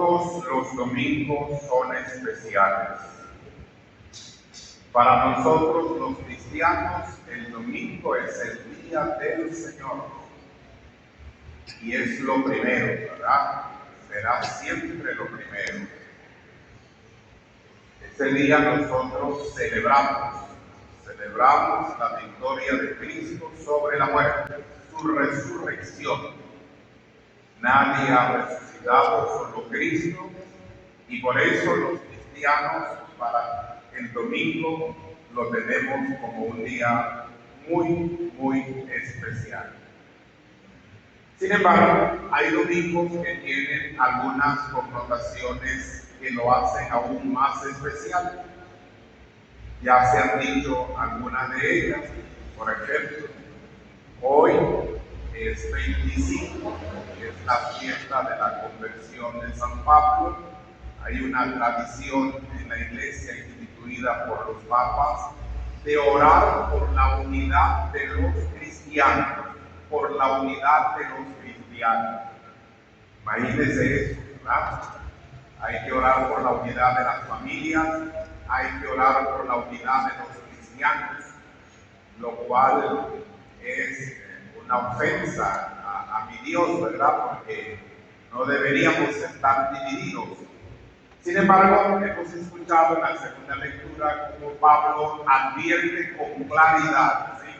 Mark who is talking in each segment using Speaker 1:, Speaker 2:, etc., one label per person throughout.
Speaker 1: Todos los domingos son especiales. Para nosotros los cristianos, el domingo es el día del Señor. Y es lo primero, ¿verdad? Será siempre lo primero. Ese día nosotros celebramos la victoria de Cristo sobre la muerte, su resurrección. Nadie ha resucitado, solo Cristo, y por eso los cristianos para el domingo lo tenemos como un día muy, muy especial. Sin embargo, hay domingos que tienen algunas connotaciones que lo hacen aún más especial. Ya se han dicho algunas de ellas. Por ejemplo, hoy es 25, es la fiesta de la conversión de San Pablo. Hay una tradición en la iglesia instituida por los papas de orar por la unidad de los cristianos, por la unidad de los cristianos. Imagínense eso, ¿verdad? Hay que orar por la unidad de las familias, hay que orar por la unidad de los cristianos, lo cual es una ofensa a mi Dios, ¿verdad? Porque no deberíamos estar divididos. Sin embargo, hemos escuchado en la segunda lectura cómo Pablo advierte con claridad, ¿sí?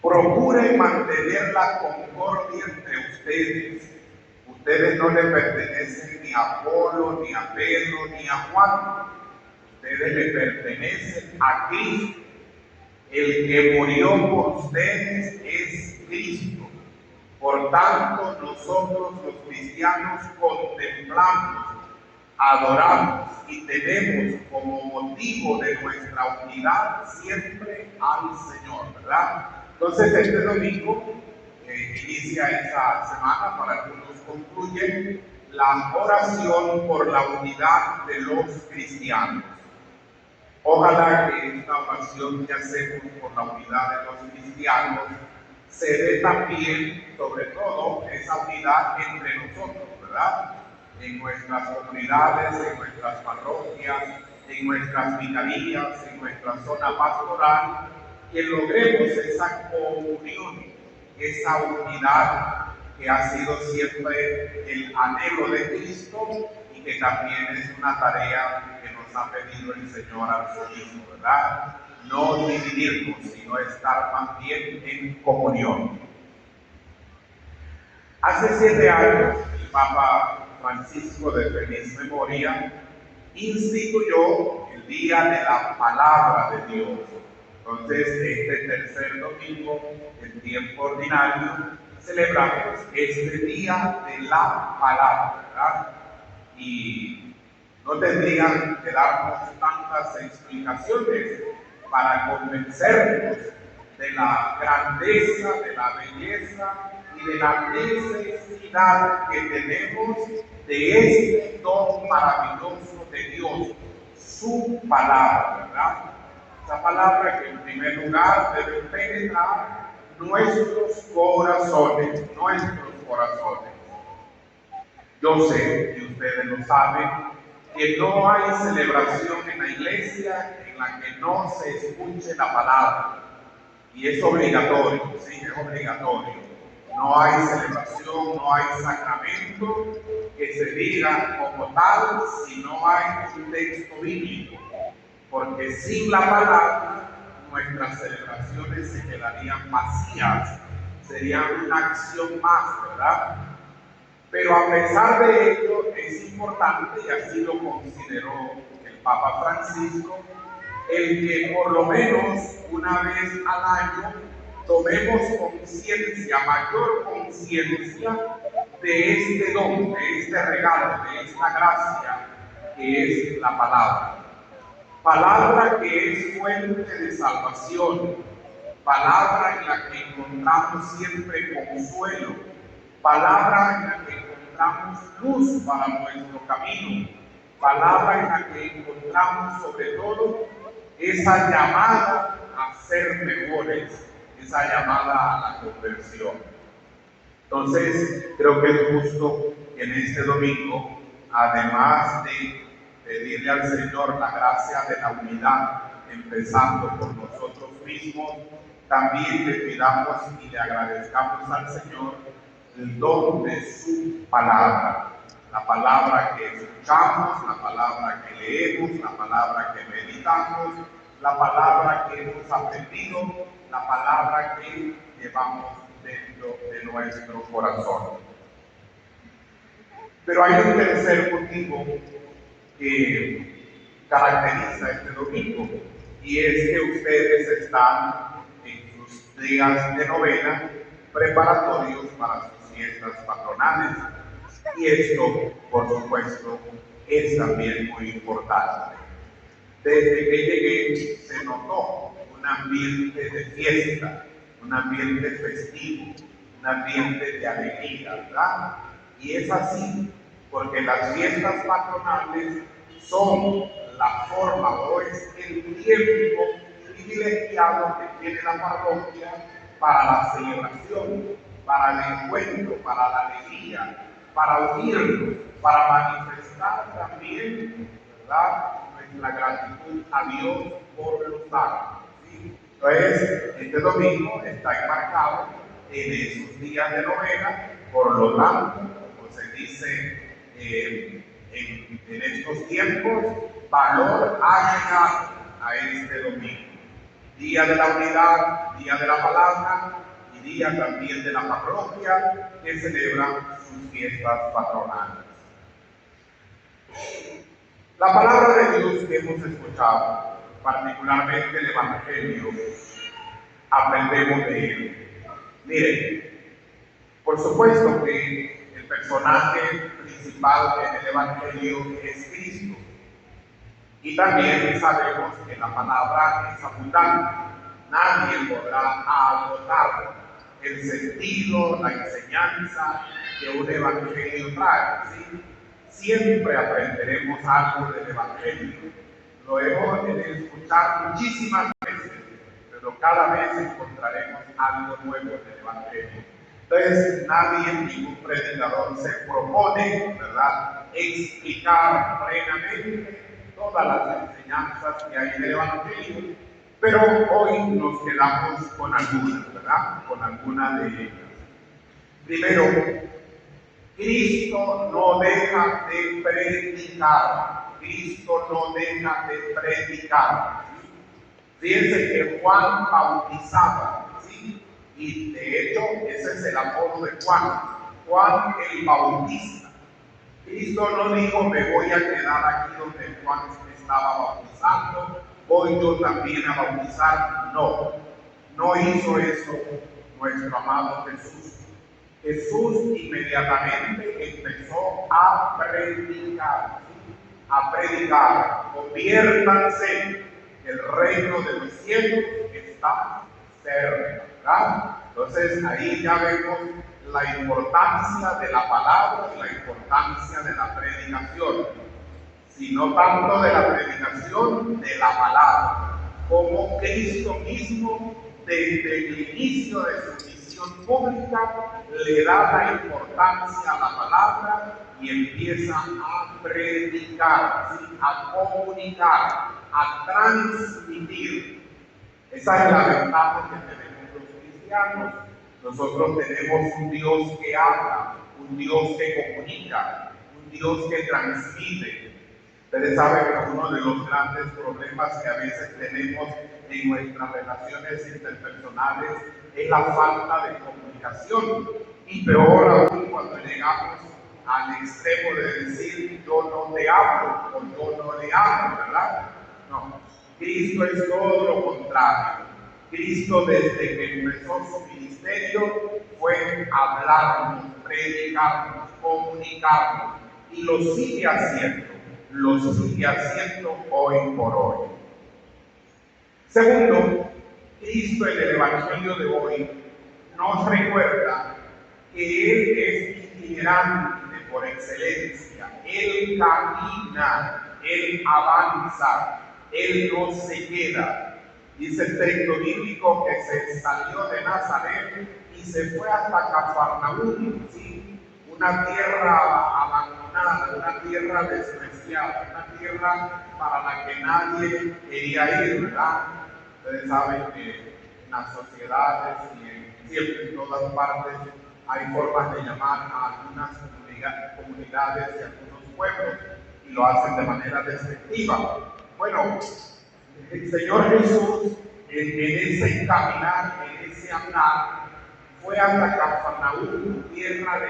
Speaker 1: Procuren mantener la concordia entre ustedes. Ustedes no le pertenecen ni a Apolo, ni a Pedro, ni a Juan. Ustedes le pertenecen a Cristo. El que murió por ustedes es Cristo. Por tanto, nosotros los cristianos contemplamos, adoramos y tenemos como motivo de nuestra unidad siempre al Señor, ¿verdad? Entonces, este domingo inicia esta semana, para algunos concluye, la oración por la unidad de los cristianos. Ojalá que esta oración que hacemos por la unidad de los cristianos se dé también, sobre todo, esa unidad entre nosotros, ¿verdad? En nuestras comunidades, en nuestras parroquias, en nuestras vicarías, en nuestra zona pastoral, que logremos esa comunión, esa unidad que ha sido siempre el anhelo de Cristo y que también es una tarea que nos ha pedido el Señor a nosotros, ¿verdad? No dividirnos, sino estar más bien en comunión. Hace 7 años, el Papa Francisco, de feliz memoria, instituyó el Día de la Palabra de Dios. Entonces, este tercer domingo, en tiempo ordinario, celebramos este Día de la Palabra, ¿verdad? Y no tendrían que darnos tantas explicaciones para convencernos de la grandeza, de la belleza y de la necesidad que tenemos de este don maravilloso de Dios, su palabra, ¿verdad? Esa palabra que en primer lugar debe penetrar nuestros corazones. Yo sé, y ustedes lo saben, que no hay celebración en la iglesia en la que no se escuche la palabra. Y es obligatorio, sí, es obligatorio. No hay celebración, no hay sacramento que se diga como tal si no hay un texto bíblico. Porque sin la palabra, nuestras celebraciones se quedarían vacías, serían una acción más, ¿verdad? Pero a pesar de ello, es importante, y así lo consideró el Papa Francisco, el que por lo menos una vez al año tomemos conciencia, mayor conciencia de este don, de este regalo, de esta gracia que es la palabra. Palabra que es fuente de salvación, palabra en la que encontramos siempre consuelo, palabra en la que encontramos luz para nuestro camino, palabra en la que encontramos sobre todo esa llamada a ser mejores, esa llamada a la conversión. Entonces, creo que es justo en este domingo, además de pedirle al Señor la gracia de la unidad, empezando por nosotros mismos, también le pidamos y le agradezcamos al Señor el don de su palabra. La palabra que escuchamos, la palabra que leemos, la palabra que meditamos, la palabra que hemos aprendido, la palabra que llevamos dentro de nuestro corazón. Pero hay un tercer motivo que caracteriza este domingo, y es que ustedes están en sus días de novena preparatorios para sus fiestas patronales. Y esto, por supuesto, es también muy importante. Desde que llegué se notó un ambiente de fiesta, un ambiente festivo, un ambiente de alegría, ¿verdad? Y es así, porque las fiestas patronales son la forma o es el tiempo privilegiado que tiene la parroquia para la celebración, para el encuentro, para la alegría, para unirnos, para manifestar también, ¿verdad?, nuestra gratitud a Dios por los santos, ¿sí? Entonces, este domingo está enmarcado en esos días de novena, por lo tanto, como se dice en estos tiempos, valor ha llegado a este domingo. Día de la unidad, día de la palabra y día también de la parroquia que celebra sus fiestas patronales. La palabra de Dios que hemos escuchado, particularmente el Evangelio, aprendemos de él. Miren, por supuesto que el personaje principal en el Evangelio es Cristo. Y también sabemos que la palabra es abundante. Nadie podrá agotar el sentido, la enseñanza que un evangelio trae, ¿sí? Siempre aprenderemos algo del evangelio. Lo hemos de escuchar muchísimas veces, pero cada vez encontraremos algo nuevo del evangelio. Entonces, nadie, ningún predicador se propone, ¿verdad?, explicar plenamente todas las enseñanzas que hay en el evangelio, pero hoy nos quedamos con algunas, ¿verdad?, con algunas de ellas. Primero, Cristo no deja de predicar. Cristo no deja de predicar. Fíjense que Juan bautizaba, ¿sí? Y de hecho, ese es el apodo de Juan, Juan el Bautista. Cristo no dijo, me voy a quedar aquí donde Juan estaba bautizando, voy yo también a bautizar. No, no hizo eso nuestro amado Jesús. Jesús inmediatamente empezó a predicar, conviértanse, el reino de los cielos está cerca, ¿verdad? Entonces ahí ya vemos la importancia de la palabra y la importancia de la predicación, sino tanto de la predicación de la palabra, como Cristo mismo desde el inicio de su misión pública le da la importancia a la palabra y empieza a predicar, ¿sí?, a comunicar, a transmitir. Esa es la ventaja que tenemos los cristianos. Nosotros tenemos un Dios que habla, un Dios que comunica, un Dios que transmite. Ustedes saben que uno de los grandes problemas que a veces tenemos en nuestras relaciones interpersonales es la falta de comunicación. Y peor aún cuando llegamos al extremo de decir yo no te hablo o yo no le hablo, ¿verdad? No, Cristo es todo lo contrario. Cristo, desde que empezó su ministerio, fue hablarnos, predicarnos, comunicarnos, y lo sigue haciendo hoy por hoy. Segundo, Cristo en el Evangelio de hoy nos recuerda que Él es itinerante por excelencia. Él camina, Él avanza, Él no se queda. Dice el texto bíblico que se salió de Nazaret y se fue hasta Cafarnaúm, ¿sí?, una tierra abandonada, una tierra despreciada, una tierra para la que nadie quería ir, ¿verdad? Ustedes saben que en las sociedades y siempre en todas partes hay formas de llamar a algunas comunidades y algunos pueblos y lo hacen de manera despectiva. Bueno, el Señor Jesús en ese caminar, en ese andar, fue hasta Cafarnaúm, tierra de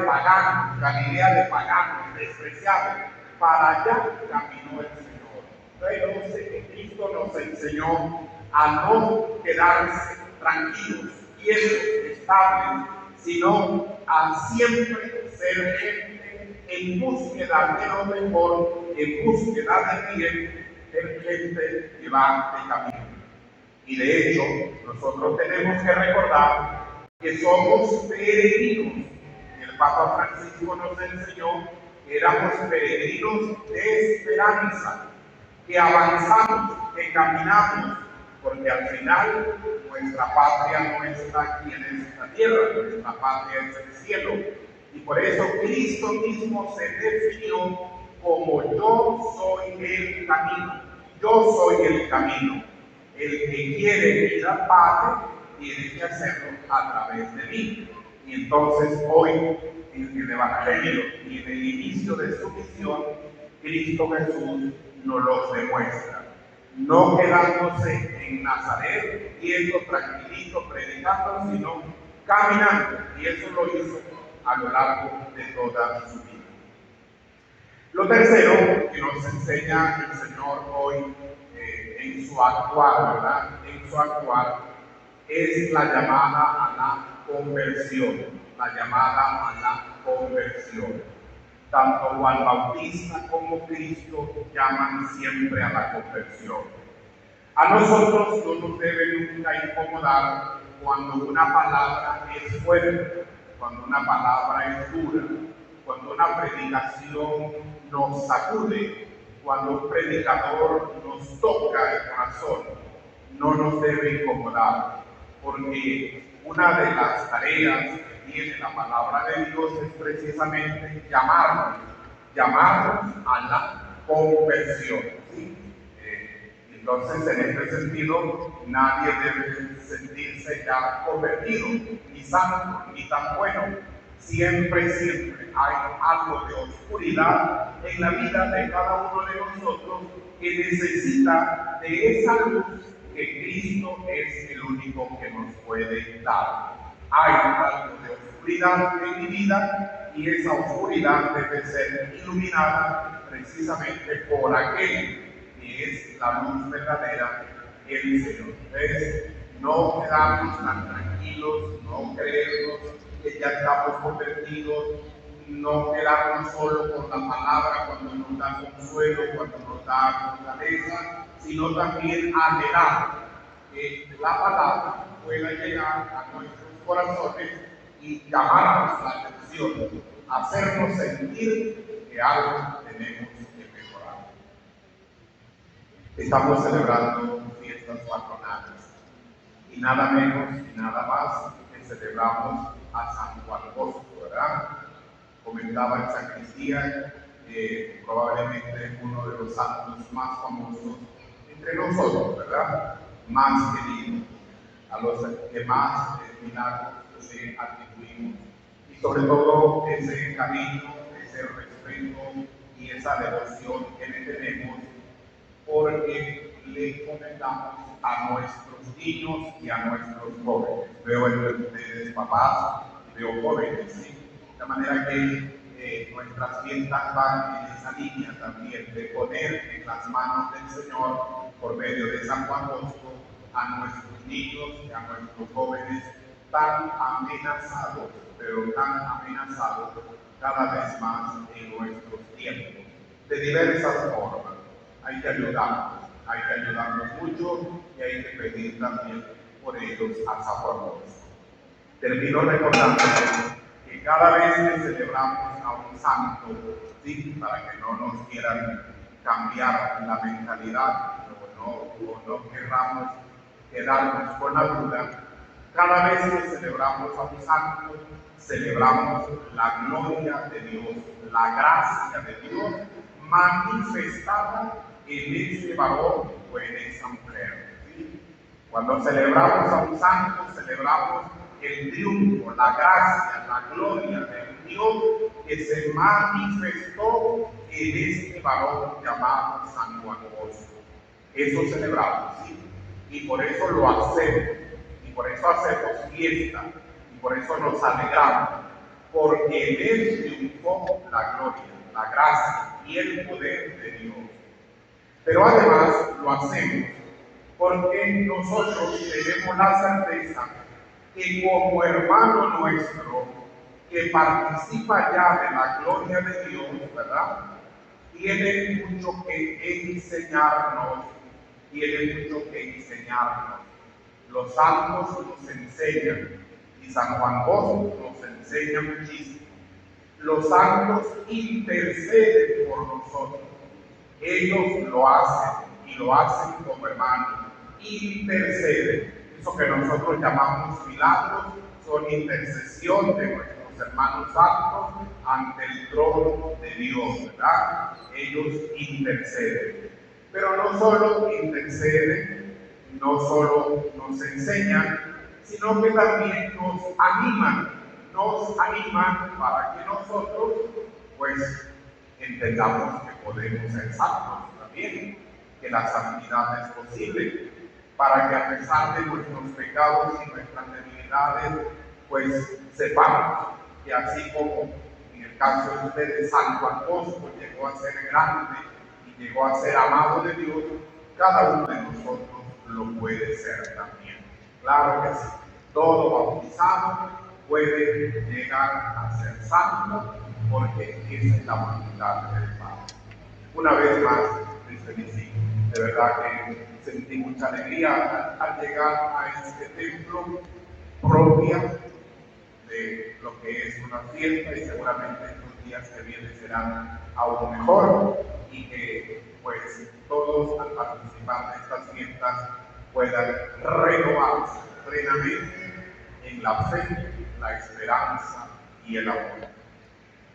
Speaker 1: paganos, Galilea de paganos, despreciados. Para allá caminó el Señor. Entonces, que Cristo nos enseñó a no quedarse tranquilos, quietos, estables, sino a siempre ser gente en búsqueda de lo mejor, en búsqueda de bien, ser gente que va de camino. Y de hecho, nosotros tenemos que recordar que somos peregrinos. El Papa Francisco nos enseñó que éramos peregrinos de esperanza, que avanzamos, que caminamos, porque al final nuestra patria no está aquí en esta tierra, nuestra patria es el cielo. Y por eso Cristo mismo se definió como yo soy el camino, yo soy el camino. El que quiere ir al Padre tiene que hacerlo a través de mí. Y entonces hoy en el Evangelio y en el inicio de su misión, Cristo Jesús nos lo demuestra. No quedándose en Nazaret, quieto, tranquilito, predicando, sino caminando. Y eso lo hizo a lo largo de toda su vida. Lo tercero que nos enseña el Señor hoy en su actuar, ¿verdad? En su actuar es la llamada a la conversión, la llamada a la conversión. Tanto Juan Bautista como Cristo llaman siempre a la conversión. A nosotros no nos debe nunca incomodar cuando una palabra es fuerte, cuando una palabra es dura, cuando una predicación nos sacude, cuando un predicador nos toca el corazón. No nos debe incomodar, porque una de las tareas que tiene la palabra de Dios es precisamente llamarnos a la conversión, ¿sí? Entonces, en este sentido, nadie debe sentirse ya convertido, ni santo, ni tan bueno. Siempre hay algo de oscuridad en la vida de cada uno de nosotros que necesita de esa luz que Cristo es el único que nos puede dar. Hay algo de oscuridad en mi vida y esa oscuridad debe ser iluminada precisamente por aquel que es la luz verdadera, el Señor. Entonces, no quedarnos tan tranquilos, no creernos que ya estamos convertidos, no quedarnos solo con la palabra cuando nos da consuelo, cuando nos da fortaleza, sino también anhelar que la palabra pueda llegar a nuestros corazones y llamarnos la atención, hacernos sentir que algo tenemos que mejorar. Estamos celebrando fiestas patronales y nada menos y nada más que celebramos a San Juan Bosco, ¿verdad? Comentaba en sacristía que probablemente uno de los santos más famosos entre nosotros, ¿verdad? Más queridos, a los que más milagros le atribuimos, y sobre todo ese cariño, ese respeto y esa devoción que le tenemos, porque le encomendamos a nuestros niños y a nuestros jóvenes. Veo entre ustedes papás, veo jóvenes, ¿sí? De manera que nuestras fiestas van en esa línea también, de poner en las manos del Señor, por medio de San Juan Bosco, a nuestros niños y a nuestros jóvenes tan amenazados, pero tan amenazados cada vez más en nuestros tiempos, de diversas formas. Hay que ayudarnos mucho y hay que pedir también por ellos a San Juan Bosco. Termino recordando que cada vez que celebramos a un santo, ¿sí? Para que no nos quieran cambiar la mentalidad o no querramos quedarnos con la duda, Cada vez que celebramos a un santo, celebramos la gloria de Dios, la gracia de Dios manifestada en ese varón o en esa mujer. ¿Sí? Cuando celebramos a un santo, celebramos el triunfo, la gracia, la gloria de Dios que se manifestó en este varón llamado San Juan Bosco. Eso celebramos, ¿sí? Y por eso lo hacemos, y por eso hacemos fiesta, y por eso nos alegramos, porque en él triunfó la gloria, la gracia y el poder de Dios. Pero además lo hacemos porque nosotros tenemos la certeza que como hermano nuestro que participa ya de la gloria de Dios, ¿verdad? Tiene mucho que enseñarnos, Los santos nos enseñan, y San Juan Bosco nos enseña muchísimo. Los santos interceden por nosotros. Ellos lo hacen, y lo hacen como hermanos. Interceden. Eso que nosotros llamamos milagros son intercesión de nuestros hermanos santos ante el trono de Dios, ¿verdad? Ellos interceden. Pero no solo interceden, no solo nos enseñan, sino que también nos animan para que nosotros, pues, entendamos que podemos ser santos también, que la santidad es posible, para que a pesar de nuestros pecados y nuestras debilidades, pues sepamos que así como en el caso de ustedes, San Juan Bosco llegó a ser grande y llegó a ser amado de Dios, cada uno de nosotros lo puede ser también. Claro que sí, todo bautizado puede llegar a ser santo, porque esa es la voluntad del Padre. Una vez más, les felicito. De verdad que sentí mucha alegría al llegar a este templo propia de lo que es una fiesta, y seguramente estos días que vienen serán aún mejor, y que pues todos al participar de estas fiestas puedan renovarse plenamente en la fe, la esperanza y el amor.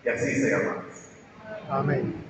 Speaker 1: Y así sea, hermanos.
Speaker 2: Amén.